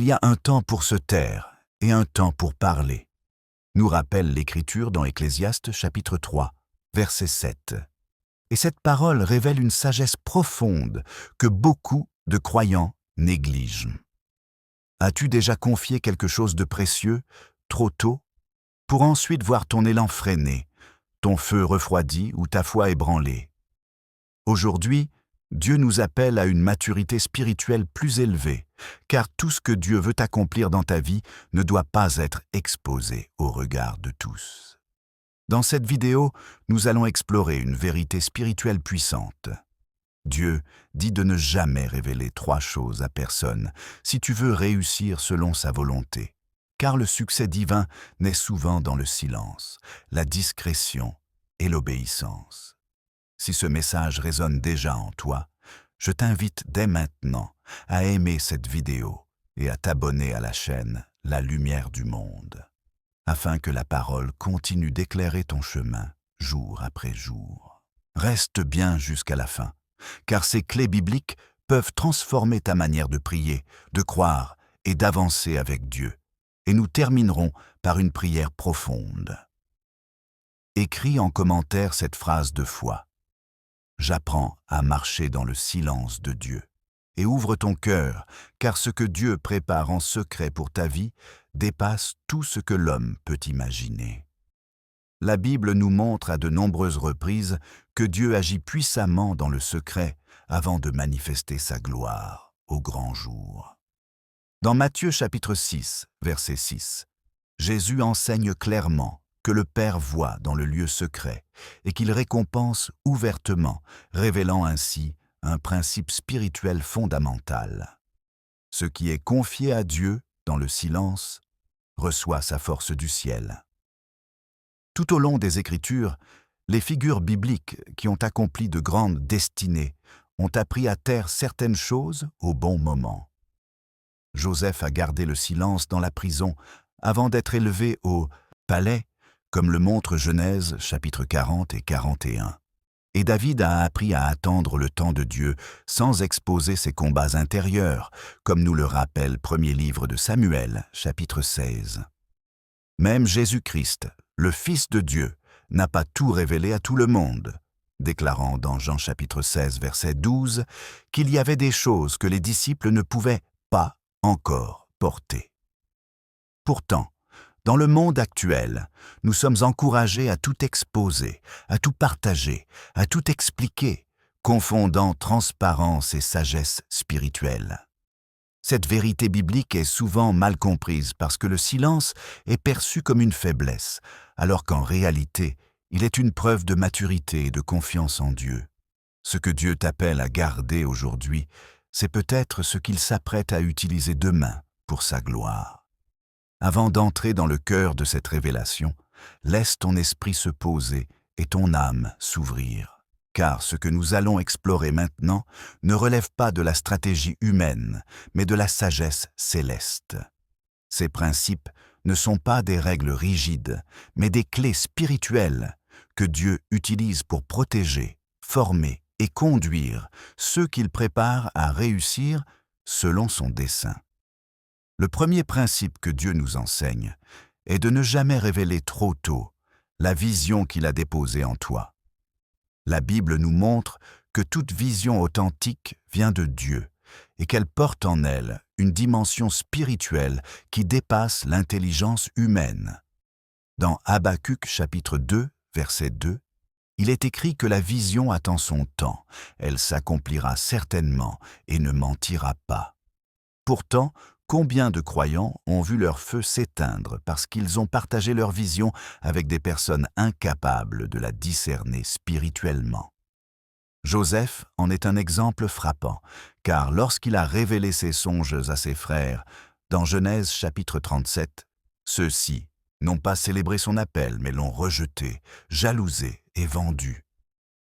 y a un temps pour se taire et un temps pour parler, nous rappelle l'Écriture dans Ecclésiaste chapitre 3, verset 7. Et cette parole révèle une sagesse profonde que beaucoup de croyants négligent. As-tu déjà confié quelque chose de précieux, trop tôt, pour ensuite voir ton élan freiné, ton feu refroidi ou ta foi ébranlée? Aujourd'hui, Dieu nous appelle à une maturité spirituelle plus élevée, car tout ce que Dieu veut accomplir dans ta vie ne doit pas être exposé au regard de tous. Dans cette vidéo, nous allons explorer une vérité spirituelle puissante. Dieu dit de ne jamais révéler 3 choses à personne si tu veux réussir selon sa volonté, car le succès divin naît souvent dans le silence, la discrétion et l'obéissance. Si ce message résonne déjà en toi, je t'invite dès maintenant à aimer cette vidéo et à t'abonner à la chaîne La Lumière du Monde, afin que la parole continue d'éclairer ton chemin jour après jour. Reste bien jusqu'à la fin, car ces clés bibliques peuvent transformer ta manière de prier, de croire et d'avancer avec Dieu. Et nous terminerons par une prière profonde. Écris en commentaire cette phrase de foi. J'apprends à marcher dans le silence de Dieu. Et ouvre ton cœur, car ce que Dieu prépare en secret pour ta vie dépasse tout ce que l'homme peut imaginer. La Bible nous montre à de nombreuses reprises que Dieu agit puissamment dans le secret avant de manifester sa gloire au grand jour. Dans Matthieu chapitre 6, verset 6, Jésus enseigne clairement que le Père voit dans le lieu secret et qu'il récompense ouvertement, révélant ainsi un principe spirituel fondamental. Ce qui est confié à Dieu dans le silence reçoit sa force du ciel. Tout au long des Écritures, les figures bibliques qui ont accompli de grandes destinées ont appris à taire certaines choses au bon moment. Joseph a gardé le silence dans la prison avant d'être élevé au palais, comme le montre Genèse chapitre 40 et 41. Et David a appris à attendre le temps de Dieu sans exposer ses combats intérieurs, comme nous le rappelle premier livre de Samuel, chapitre 16. Même Jésus-Christ, le Fils de Dieu, n'a pas tout révélé à tout le monde, déclarant dans Jean chapitre 16, verset 12, qu'il y avait des choses que les disciples ne pouvaient pas encore porter. Pourtant, dans le monde actuel, nous sommes encouragés à tout exposer, à tout partager, à tout expliquer, confondant transparence et sagesse spirituelle. Cette vérité biblique est souvent mal comprise parce que le silence est perçu comme une faiblesse, alors qu'en réalité, il est une preuve de maturité et de confiance en Dieu. Ce que Dieu t'appelle à garder aujourd'hui, c'est peut-être ce qu'il s'apprête à utiliser demain pour sa gloire. Avant d'entrer dans le cœur de cette révélation, laisse ton esprit se poser et ton âme s'ouvrir. Car ce que nous allons explorer maintenant ne relève pas de la stratégie humaine, mais de la sagesse céleste. Ces principes ne sont pas des règles rigides, mais des clés spirituelles que Dieu utilise pour protéger, former et conduire ceux qu'il prépare à réussir selon son dessein. Le premier principe que Dieu nous enseigne est de ne jamais révéler trop tôt la vision qu'il a déposée en toi. La Bible nous montre que toute vision authentique vient de Dieu et qu'elle porte en elle une dimension spirituelle qui dépasse l'intelligence humaine. Dans Habacuc chapitre 2, verset 2, il est écrit que la vision attend son temps, elle s'accomplira certainement et ne mentira pas. Pourtant, combien de croyants ont vu leur feu s'éteindre parce qu'ils ont partagé leur vision avec des personnes incapables de la discerner spirituellement? Joseph en est un exemple frappant, car lorsqu'il a révélé ses songes à ses frères, dans Genèse chapitre 37, ceux-ci n'ont pas célébré son appel, mais l'ont rejeté, jalousé et vendu.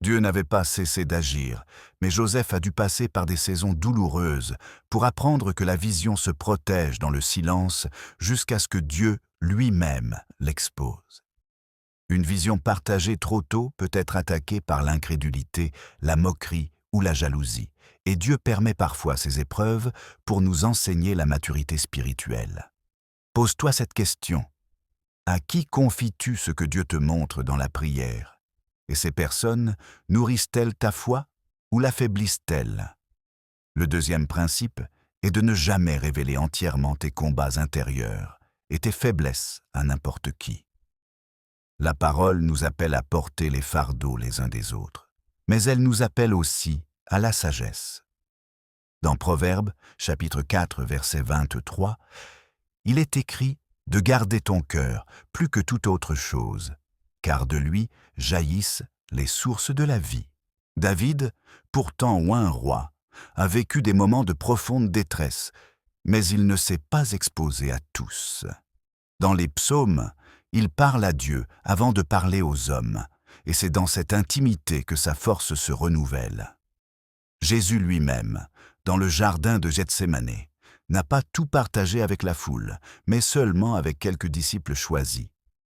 Dieu n'avait pas cessé d'agir, mais Joseph a dû passer par des saisons douloureuses pour apprendre que la vision se protège dans le silence jusqu'à ce que Dieu lui-même l'expose. Une vision partagée trop tôt peut être attaquée par l'incrédulité, la moquerie ou la jalousie, et Dieu permet parfois ces épreuves pour nous enseigner la maturité spirituelle. Pose-toi cette question. À qui confies-tu ce que Dieu te montre dans la prière? Et ces personnes nourrissent-elles ta foi ou l'affaiblissent-elles? Le deuxième principe est de ne jamais révéler entièrement tes combats intérieurs et tes faiblesses à n'importe qui. La parole nous appelle à porter les fardeaux les uns des autres, mais elle nous appelle aussi à la sagesse. Dans Proverbes, chapitre 4, verset 23, il est écrit de garder ton cœur plus que toute autre chose, car de lui jaillissent les sources de la vie. David, pourtant oint roi, a vécu des moments de profonde détresse, mais il ne s'est pas exposé à tous. Dans les psaumes, il parle à Dieu avant de parler aux hommes, et c'est dans cette intimité que sa force se renouvelle. Jésus lui-même, dans le jardin de Gethsémane, n'a pas tout partagé avec la foule, mais seulement avec quelques disciples choisis,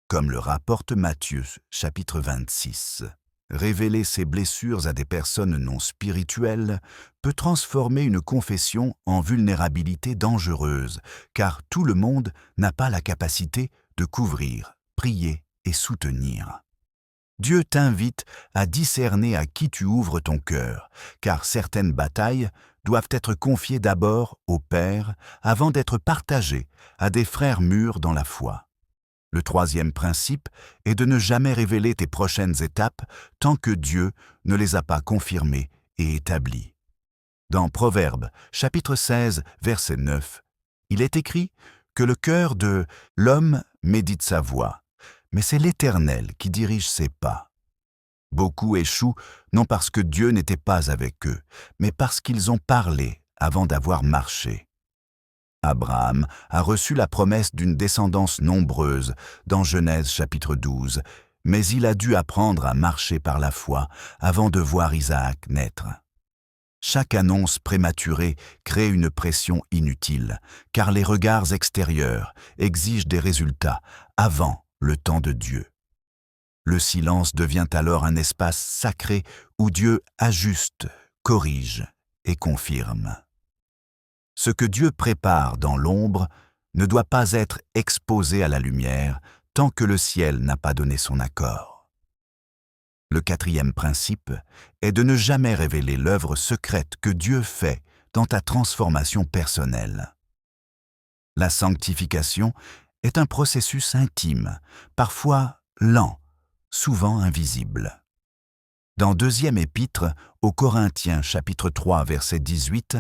comme le rapporte Matthieu, chapitre 26. Révéler ses blessures à des personnes non spirituelles peut transformer une confession en vulnérabilité dangereuse, car tout le monde n'a pas la capacité de couvrir, prier et soutenir. Dieu t'invite à discerner à qui tu ouvres ton cœur, car certaines batailles doivent être confiées d'abord au Père avant d'être partagées à des frères mûrs dans la foi. Le troisième principe est de ne jamais révéler tes prochaines étapes tant que Dieu ne les a pas confirmées et établies. Dans Proverbes, chapitre 16, verset 9, il est écrit que le cœur de l'homme médite sa voie, mais c'est l'Éternel qui dirige ses pas. Beaucoup échouent non parce que Dieu n'était pas avec eux, mais parce qu'ils ont parlé avant d'avoir marché. Abraham a reçu la promesse d'une descendance nombreuse dans Genèse chapitre 12, mais il a dû apprendre à marcher par la foi avant de voir Isaac naître. Chaque annonce prématurée crée une pression inutile, car les regards extérieurs exigent des résultats avant le temps de Dieu. Le silence devient alors un espace sacré où Dieu ajuste, corrige et confirme. Ce que Dieu prépare dans l'ombre ne doit pas être exposé à la lumière tant que le ciel n'a pas donné son accord. Le quatrième principe est de ne jamais révéler l'œuvre secrète que Dieu fait dans ta transformation personnelle. La sanctification est un processus intime, parfois lent, souvent invisible. Dans deuxième épître aux Corinthiens chapitre 3 verset 18,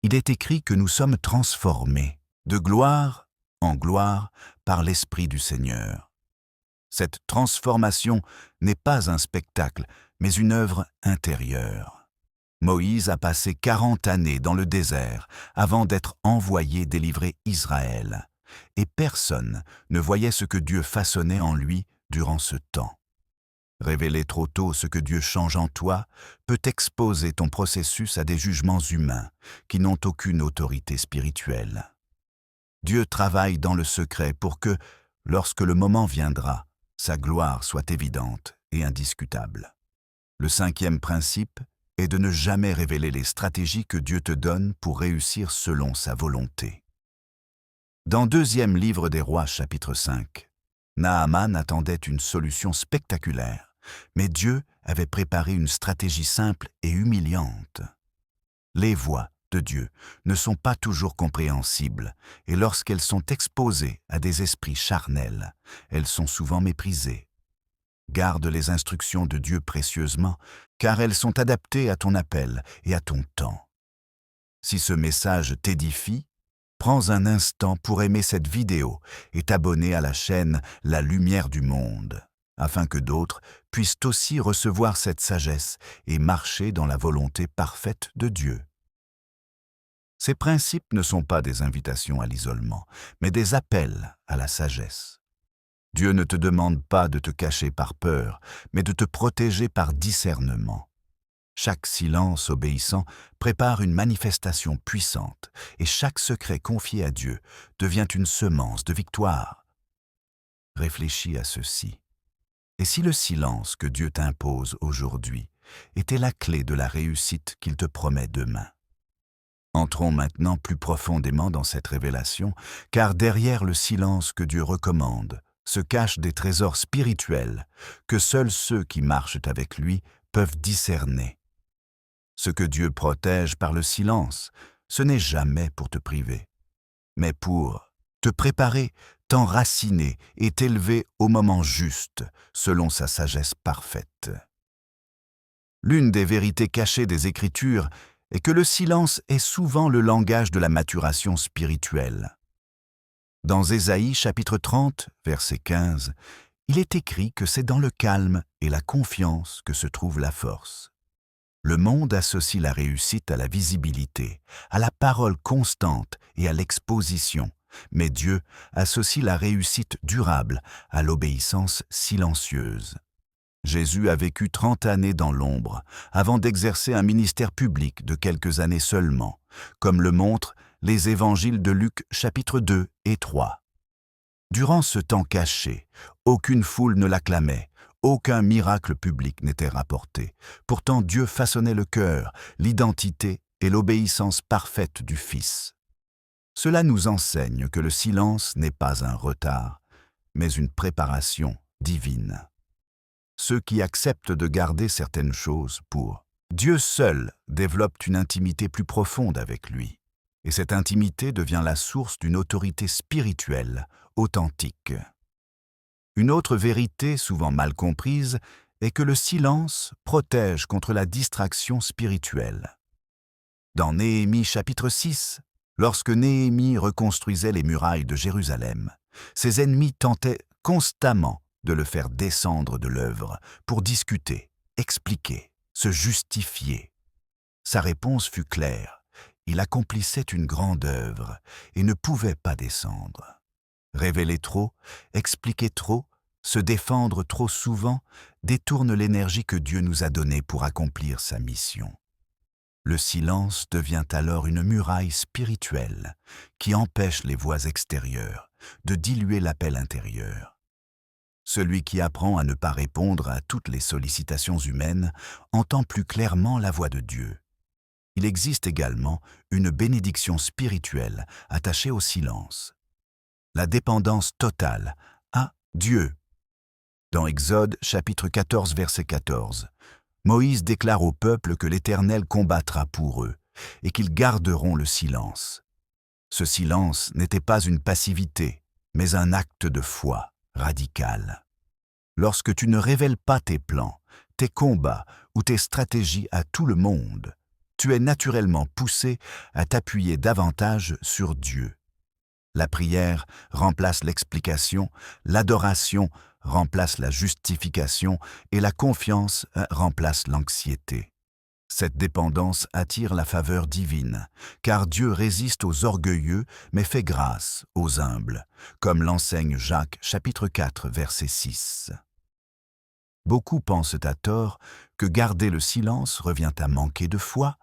il est écrit que nous sommes transformés de gloire en gloire par l'Esprit du Seigneur. Cette transformation n'est pas un spectacle, mais une œuvre intérieure. Moïse a passé 40 années dans le désert avant d'être envoyé délivrer Israël, et personne ne voyait ce que Dieu façonnait en lui durant ce temps. Révéler trop tôt ce que Dieu change en toi peut exposer ton processus à des jugements humains qui n'ont aucune autorité spirituelle. Dieu travaille dans le secret pour que, lorsque le moment viendra, sa gloire soit évidente et indiscutable. Le cinquième principe est de ne jamais révéler les stratégies que Dieu te donne pour réussir selon sa volonté. Dans deuxième livre des Rois, chapitre 5, Naaman attendait une solution spectaculaire, mais Dieu avait préparé une stratégie simple et humiliante. Les voies de Dieu ne sont pas toujours compréhensibles, et lorsqu'elles sont exposées à des esprits charnels, elles sont souvent méprisées. Garde les instructions de Dieu précieusement, car elles sont adaptées à ton appel et à ton temps. Si ce message t'édifie, prends un instant pour aimer cette vidéo et t'abonner à la chaîne La Lumière du Monde, afin que d'autres puissent aussi recevoir cette sagesse et marcher dans la volonté parfaite de Dieu. Ces principes ne sont pas des invitations à l'isolement, mais des appels à la sagesse. Dieu ne te demande pas de te cacher par peur, mais de te protéger par discernement. Chaque silence obéissant prépare une manifestation puissante, et chaque secret confié à Dieu devient une semence de victoire. Réfléchis à ceci. Et si le silence que Dieu t'impose aujourd'hui était la clé de la réussite qu'il te promet demain. Entrons maintenant plus profondément dans cette révélation, car derrière le silence que Dieu recommande se cachent des trésors spirituels que seuls ceux qui marchent avec lui peuvent discerner. Ce que Dieu protège par le silence, ce n'est jamais pour te priver, mais pour te préparer, t'enraciner et t'élever au moment juste, selon sa sagesse parfaite. L'une des vérités cachées des Écritures est que le silence est souvent le langage de la maturation spirituelle. Dans Ésaïe chapitre 30, verset 15, il est écrit que c'est dans le calme et la confiance que se trouve la force. Le monde associe la réussite à la visibilité, à la parole constante et à l'exposition, mais Dieu associe la réussite durable à l'obéissance silencieuse. Jésus a vécu 30 années dans l'ombre, avant d'exercer un ministère public de quelques années seulement, comme le montrent les évangiles de Luc chapitre 2 et 3. Durant ce temps caché, aucune foule ne l'acclamait, aucun miracle public n'était rapporté. Pourtant Dieu façonnait le cœur, l'identité et l'obéissance parfaite du Fils. Cela nous enseigne que le silence n'est pas un retard, mais une préparation divine. Ceux qui acceptent de garder certaines choses pour Dieu seul développent une intimité plus profonde avec lui. Et cette intimité devient la source d'une autorité spirituelle, authentique. Une autre vérité souvent mal comprise est que le silence protège contre la distraction spirituelle. Dans Néhémie chapitre 6, lorsque Néhémie reconstruisait les murailles de Jérusalem, ses ennemis tentaient constamment de le faire descendre de l'œuvre pour discuter, expliquer, se justifier. Sa réponse fut claire. Il accomplissait une grande œuvre et ne pouvait pas descendre. Révéler trop, expliquer trop, se défendre trop souvent détourne l'énergie que Dieu nous a donnée pour accomplir sa mission. Le silence devient alors une muraille spirituelle qui empêche les voix extérieures de diluer l'appel intérieur. Celui qui apprend à ne pas répondre à toutes les sollicitations humaines entend plus clairement la voix de Dieu. Il existe également une bénédiction spirituelle attachée au silence. La dépendance totale à Dieu. Dans Exode chapitre 14 verset 14, Moïse déclare au peuple que l'Éternel combattra pour eux et qu'ils garderont le silence. Ce silence n'était pas une passivité, mais un acte de foi radical. Lorsque tu ne révèles pas tes plans, tes combats ou tes stratégies à tout le monde, tu es naturellement poussé à t'appuyer davantage sur Dieu. La prière remplace l'explication, l'adoration remplace la justification et la confiance remplace l'anxiété. Cette dépendance attire la faveur divine, car Dieu résiste aux orgueilleux mais fait grâce aux humbles, comme l'enseigne Jacques chapitre 4 verset 6. Beaucoup pensent à tort que garder le silence revient à manquer de foi,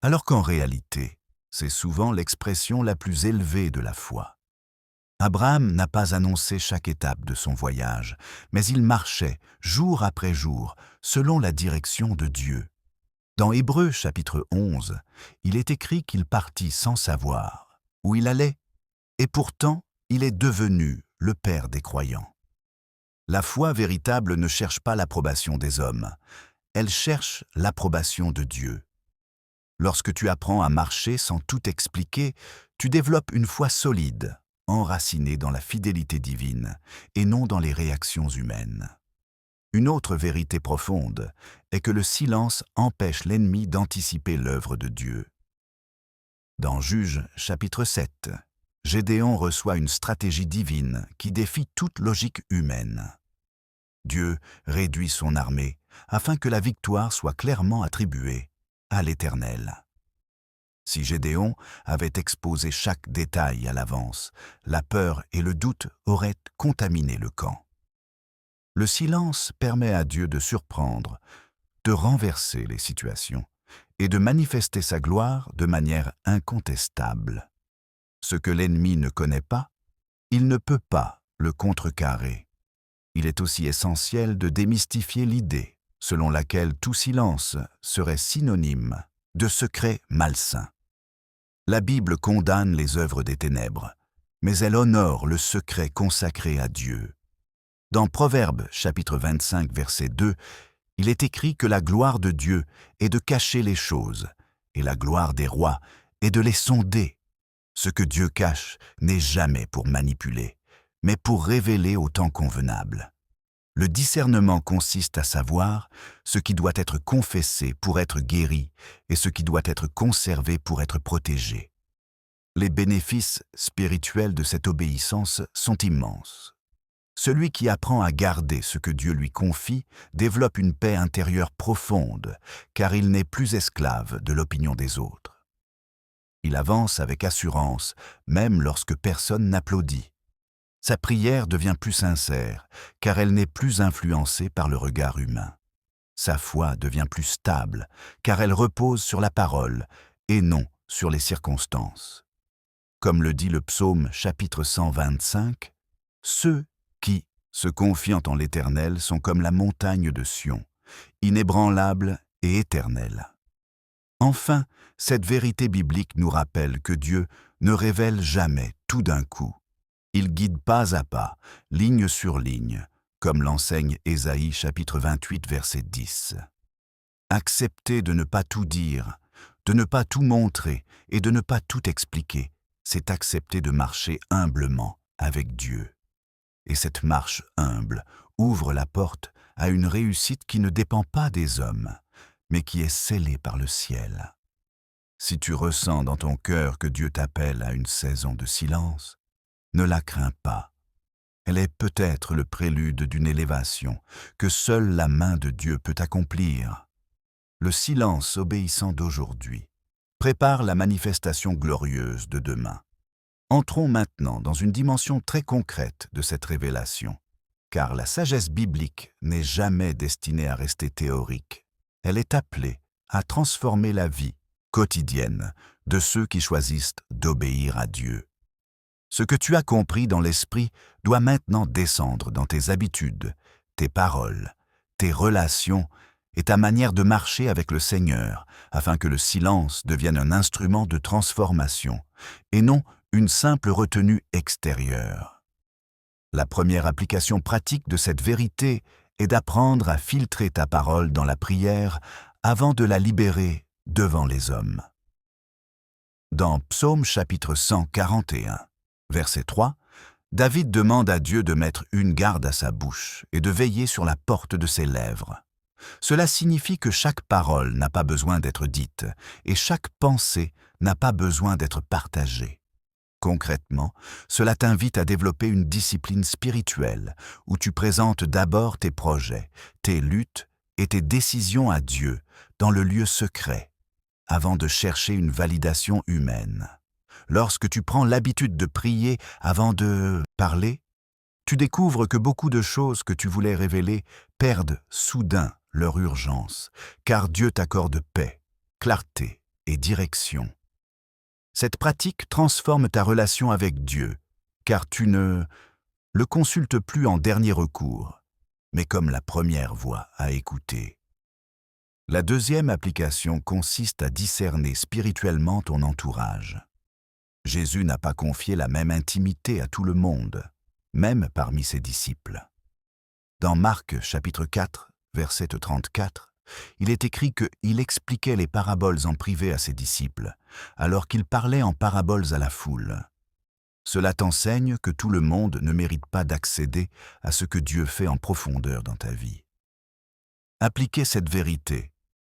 alors qu'en réalité, c'est souvent l'expression la plus élevée de la foi. Abraham n'a pas annoncé chaque étape de son voyage, mais il marchait, jour après jour, selon la direction de Dieu. Dans Hébreux chapitre 11, il est écrit qu'il partit sans savoir où il allait, et pourtant il est devenu le Père des croyants. La foi véritable ne cherche pas l'approbation des hommes, elle cherche l'approbation de Dieu. Lorsque tu apprends à marcher sans tout expliquer, tu développes une foi solide, enracinée dans la fidélité divine et non dans les réactions humaines. Une autre vérité profonde est que le silence empêche l'ennemi d'anticiper l'œuvre de Dieu. Dans Juges chapitre 7, Gédéon reçoit une stratégie divine qui défie toute logique humaine. Dieu réduit son armée afin que la victoire soit clairement attribuée à l'Éternel. Si Gédéon avait exposé chaque détail à l'avance, la peur et le doute auraient contaminé le camp. Le silence permet à Dieu de surprendre, de renverser les situations et de manifester sa gloire de manière incontestable. Ce que l'ennemi ne connaît pas, il ne peut pas le contrecarrer. Il est aussi essentiel de démystifier l'idée selon laquelle tout silence serait synonyme de secret malsain. La Bible condamne les œuvres des ténèbres, mais elle honore le secret consacré à Dieu. Dans Proverbes chapitre 25, verset 2, il est écrit que la gloire de Dieu est de cacher les choses, et la gloire des rois est de les sonder. Ce que Dieu cache n'est jamais pour manipuler, mais pour révéler au temps convenable. Le discernement consiste à savoir ce qui doit être confessé pour être guéri et ce qui doit être conservé pour être protégé. Les bénéfices spirituels de cette obéissance sont immenses. Celui qui apprend à garder ce que Dieu lui confie développe une paix intérieure profonde, car il n'est plus esclave de l'opinion des autres. Il avance avec assurance, même lorsque personne n'applaudit. Sa prière devient plus sincère, car elle n'est plus influencée par le regard humain. Sa foi devient plus stable, car elle repose sur la parole et non sur les circonstances. Comme le dit le psaume chapitre 125, « Ceux qui, se confiant en l'Éternel, sont comme la montagne de Sion, inébranlables et éternels. » Enfin, cette vérité biblique nous rappelle que Dieu ne révèle jamais tout d'un coup. Il guide pas à pas, ligne sur ligne, comme l'enseigne Ésaïe chapitre 28, verset 10. Accepter de ne pas tout dire, de ne pas tout montrer et de ne pas tout expliquer, c'est accepter de marcher humblement avec Dieu. Et cette marche humble ouvre la porte à une réussite qui ne dépend pas des hommes, mais qui est scellée par le ciel. Si tu ressens dans ton cœur que Dieu t'appelle à une saison de silence, ne la crains pas. Elle est peut-être le prélude d'une élévation que seule la main de Dieu peut accomplir. Le silence obéissant d'aujourd'hui prépare la manifestation glorieuse de demain. Entrons maintenant dans une dimension très concrète de cette révélation, car la sagesse biblique n'est jamais destinée à rester théorique. Elle est appelée à transformer la vie quotidienne de ceux qui choisissent d'obéir à Dieu. Ce que tu as compris dans l'esprit doit maintenant descendre dans tes habitudes, tes paroles, tes relations et ta manière de marcher avec le Seigneur, afin que le silence devienne un instrument de transformation et non une simple retenue extérieure. La première application pratique de cette vérité est d'apprendre à filtrer ta parole dans la prière avant de la libérer devant les hommes. Dans Psaume chapitre 141, verset 3, David demande à Dieu de mettre une garde à sa bouche et de veiller sur la porte de ses lèvres. Cela signifie que chaque parole n'a pas besoin d'être dite et chaque pensée n'a pas besoin d'être partagée. Concrètement, cela t'invite à développer une discipline spirituelle où tu présentes d'abord tes projets, tes luttes et tes décisions à Dieu dans le lieu secret, avant de chercher une validation humaine. Lorsque tu prends l'habitude de prier avant de parler, tu découvres que beaucoup de choses que tu voulais révéler perdent soudain leur urgence, car Dieu t'accorde paix, clarté et direction. Cette pratique transforme ta relation avec Dieu, car tu ne le consultes plus en dernier recours, mais comme la première voix à écouter. La deuxième application consiste à discerner spirituellement ton entourage. Jésus n'a pas confié la même intimité à tout le monde, même parmi ses disciples. Dans Marc chapitre 4, verset 34, il est écrit qu'il expliquait les paraboles en privé à ses disciples, alors qu'il parlait en paraboles à la foule. Cela t'enseigne que tout le monde ne mérite pas d'accéder à ce que Dieu fait en profondeur dans ta vie. Appliquer cette vérité,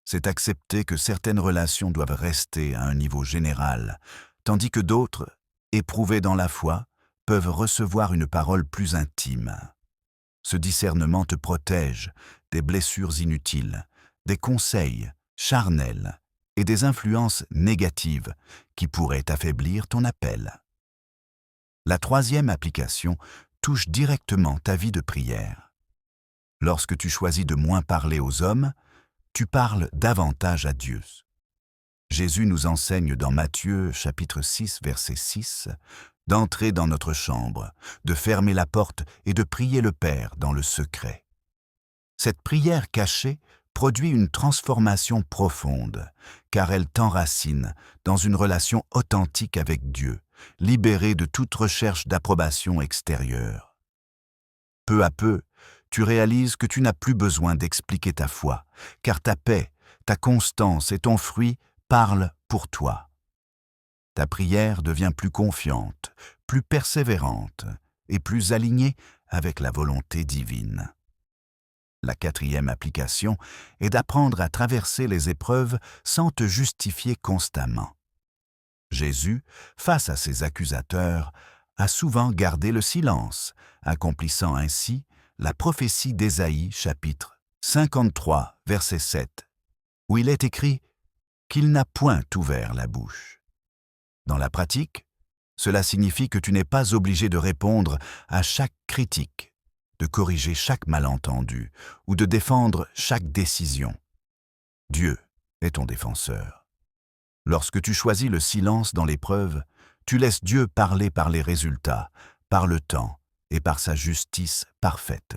c'est accepter que certaines relations doivent rester à un niveau général, tandis que d'autres, éprouvés dans la foi, peuvent recevoir une parole plus intime. Ce discernement te protège des blessures inutiles, des conseils charnels et des influences négatives qui pourraient affaiblir ton appel. La troisième application touche directement ta vie de prière. Lorsque tu choisis de moins parler aux hommes, tu parles davantage à Dieu. Jésus nous enseigne dans Matthieu chapitre 6, verset 6, d'entrer dans notre chambre, de fermer la porte et de prier le Père dans le secret. Cette prière cachée produit une transformation profonde, car elle t'enracine dans une relation authentique avec Dieu, libérée de toute recherche d'approbation extérieure. Peu à peu, tu réalises que tu n'as plus besoin d'expliquer ta foi, car ta paix, ta constance et ton fruit parlent pour toi. Ta prière devient plus confiante, plus persévérante et plus alignée avec la volonté divine. La quatrième application est d'apprendre à traverser les épreuves sans te justifier constamment. Jésus, face à ses accusateurs, a souvent gardé le silence, accomplissant ainsi la prophétie d'Ésaïe, chapitre 53, verset 7, où il est écrit qu'il n'a point ouvert la bouche. Dans la pratique, cela signifie que tu n'es pas obligé de répondre à chaque critique, de corriger chaque malentendu ou de défendre chaque décision. Dieu est ton défenseur. Lorsque tu choisis le silence dans l'épreuve, tu laisses Dieu parler par les résultats, par le temps et par sa justice parfaite.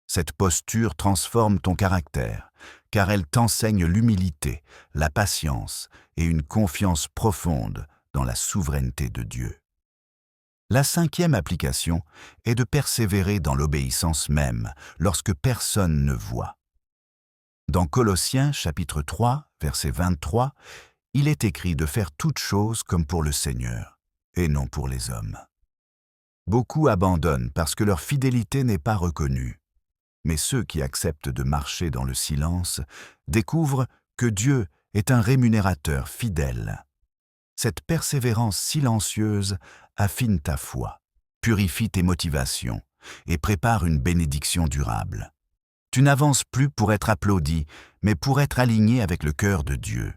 Cette posture transforme ton caractère, car elle t'enseigne l'humilité, la patience et une confiance profonde dans la souveraineté de Dieu. La cinquième application est de persévérer dans l'obéissance même, lorsque personne ne voit. Dans Colossiens chapitre 3, verset 23, il est écrit de faire toutes choses comme pour le Seigneur, et non pour les hommes. Beaucoup abandonnent parce que leur fidélité n'est pas reconnue. Mais ceux qui acceptent de marcher dans le silence découvrent que Dieu est un rémunérateur fidèle. Cette persévérance silencieuse affine ta foi, purifie tes motivations et prépare une bénédiction durable. Tu n'avances plus pour être applaudi, mais pour être aligné avec le cœur de Dieu.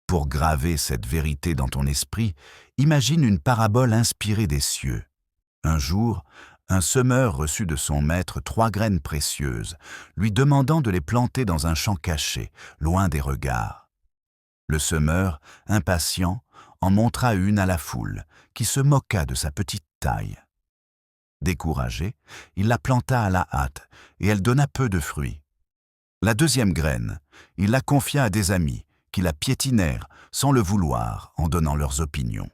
Pour graver cette vérité dans ton esprit, imagine une parabole inspirée des cieux. Un jour, un semeur reçut de son maître 3 graines précieuses, lui demandant de les planter dans un champ caché, loin des regards. Le semeur, impatient, en montra une à la foule, qui se moqua de sa petite taille. Découragé, il la planta à la hâte, et elle donna peu de fruits. La deuxième graine, il la confia à des amis, qui la piétinèrent sans le vouloir en donnant leurs opinions.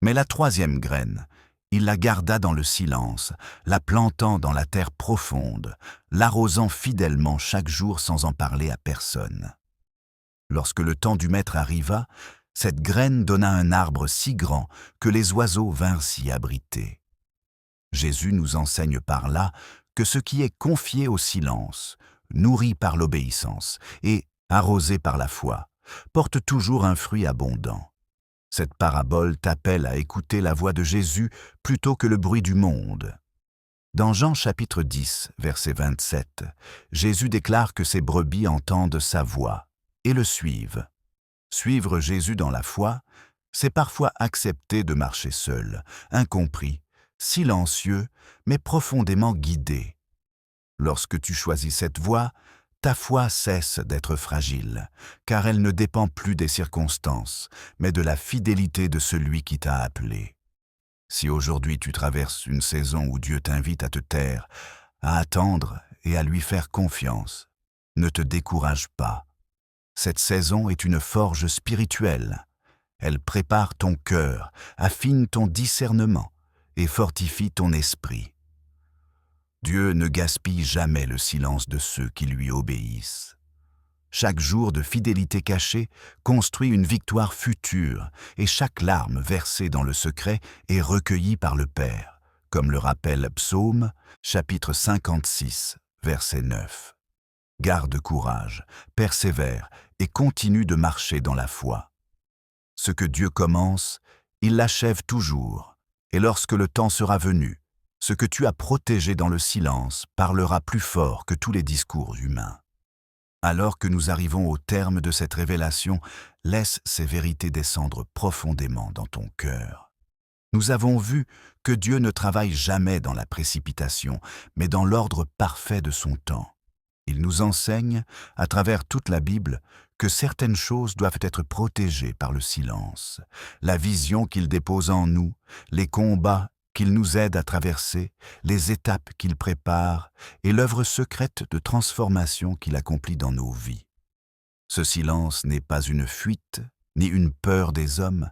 Mais la troisième graine, il la garda dans le silence, la plantant dans la terre profonde, l'arrosant fidèlement chaque jour sans en parler à personne. Lorsque le temps du maître arriva, cette graine donna un arbre si grand que les oiseaux vinrent s'y abriter. Jésus nous enseigne par là que ce qui est confié au silence, nourri par l'obéissance et arrosé par la foi, porte toujours un fruit abondant. Cette parabole t'appelle à écouter la voix de Jésus plutôt que le bruit du monde. Dans Jean chapitre 10, verset 27, Jésus déclare que ses brebis entendent sa voix et le suivent. Suivre Jésus dans la foi, c'est parfois accepter de marcher seul, incompris, silencieux, mais profondément guidé. Lorsque tu choisis cette voie, ta foi cesse d'être fragile, car elle ne dépend plus des circonstances, mais de la fidélité de celui qui t'a appelé. Si aujourd'hui tu traverses une saison où Dieu t'invite à te taire, à attendre et à lui faire confiance, ne te décourage pas. Cette saison est une forge spirituelle. Elle prépare ton cœur, affine ton discernement et fortifie ton esprit. Dieu ne gaspille jamais le silence de ceux qui lui obéissent. Chaque jour de fidélité cachée construit une victoire future et chaque larme versée dans le secret est recueillie par le Père, comme le rappelle Psaume, chapitre 56, verset 9. Garde courage, persévère et continue de marcher dans la foi. Ce que Dieu commence, il l'achève toujours, et lorsque le temps sera venu, ce que tu as protégé dans le silence parlera plus fort que tous les discours humains. Alors que nous arrivons au terme de cette révélation, laisse ces vérités descendre profondément dans ton cœur. Nous avons vu que Dieu ne travaille jamais dans la précipitation, mais dans l'ordre parfait de son temps. Il nous enseigne, à travers toute la Bible, que certaines choses doivent être protégées par le silence, la vision qu'il dépose en nous, les combats qu'il nous aide à traverser, les étapes qu'il prépare et l'œuvre secrète de transformation qu'il accomplit dans nos vies. Ce silence n'est pas une fuite, ni une peur des hommes,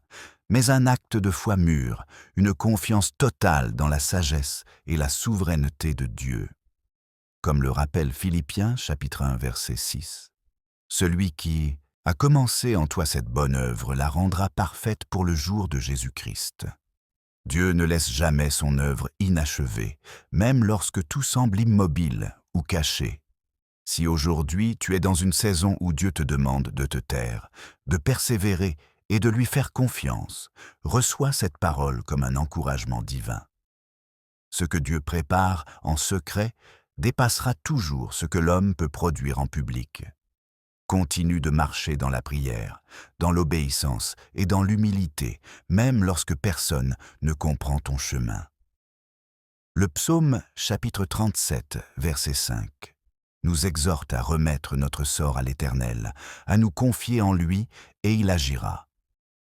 mais un acte de foi mûre, une confiance totale dans la sagesse et la souveraineté de Dieu. Comme le rappelle Philippiens, chapitre 1, verset 6. Celui qui a commencé en toi cette bonne œuvre la rendra parfaite pour le jour de Jésus-Christ. Dieu ne laisse jamais son œuvre inachevée, même lorsque tout semble immobile ou caché. Si aujourd'hui tu es dans une saison où Dieu te demande de te taire, de persévérer et de lui faire confiance, reçois cette parole comme un encouragement divin. Ce que Dieu prépare en secret dépassera toujours ce que l'homme peut produire en public. Continue de marcher dans la prière, dans l'obéissance et dans l'humilité, même lorsque personne ne comprend ton chemin. Le psaume chapitre 37, verset 5, nous exhorte à remettre notre sort à l'Éternel, à nous confier en lui et il agira.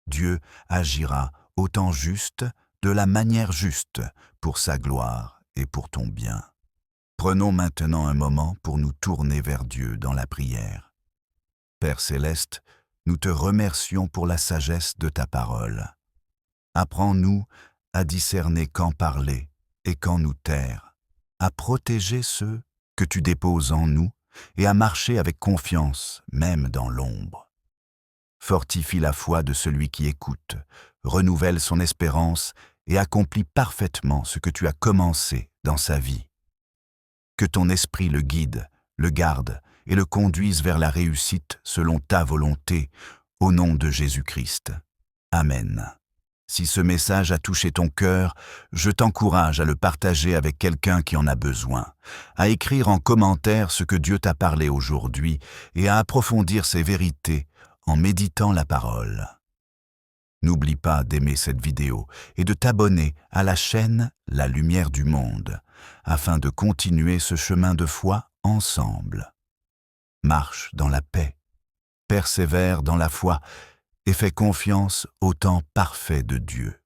Dieu agira au temps juste, de la manière juste, pour sa gloire et pour ton bien. Prenons maintenant un moment pour nous tourner vers Dieu dans la prière. Père céleste, nous te remercions pour la sagesse de ta parole. Apprends-nous à discerner quand parler et quand nous taire, à protéger ceux que tu déposes en nous et à marcher avec confiance, même dans l'ombre. Fortifie la foi de celui qui écoute, renouvelle son espérance et accomplit parfaitement ce que tu as commencé dans sa vie. Que ton esprit le guide, le garde et le conduise vers la réussite selon ta volonté, au nom de Jésus-Christ. Amen. Si ce message a touché ton cœur, je t'encourage à le partager avec quelqu'un qui en a besoin, à écrire en commentaire ce que Dieu t'a parlé aujourd'hui et à approfondir ces vérités en méditant la parole. N'oublie pas d'aimer cette vidéo et de t'abonner à la chaîne La Lumière du Monde, afin de continuer ce chemin de foi ensemble. Marche dans la paix, persévère dans la foi et fais confiance au temps parfait de Dieu.